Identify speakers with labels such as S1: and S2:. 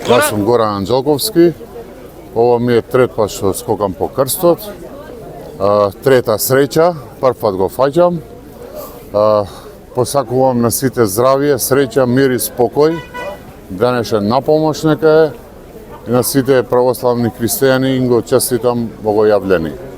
S1: Ja sam Goran Anđelkovski, ovo mi je tret pa što skokam po krstot, treta sreća, prv pът го фаќам. Посакувам на сите здравие, среќа, мир и спокој, денешен напомош нека е и на сите православни христијани им го честитам Богојавлени.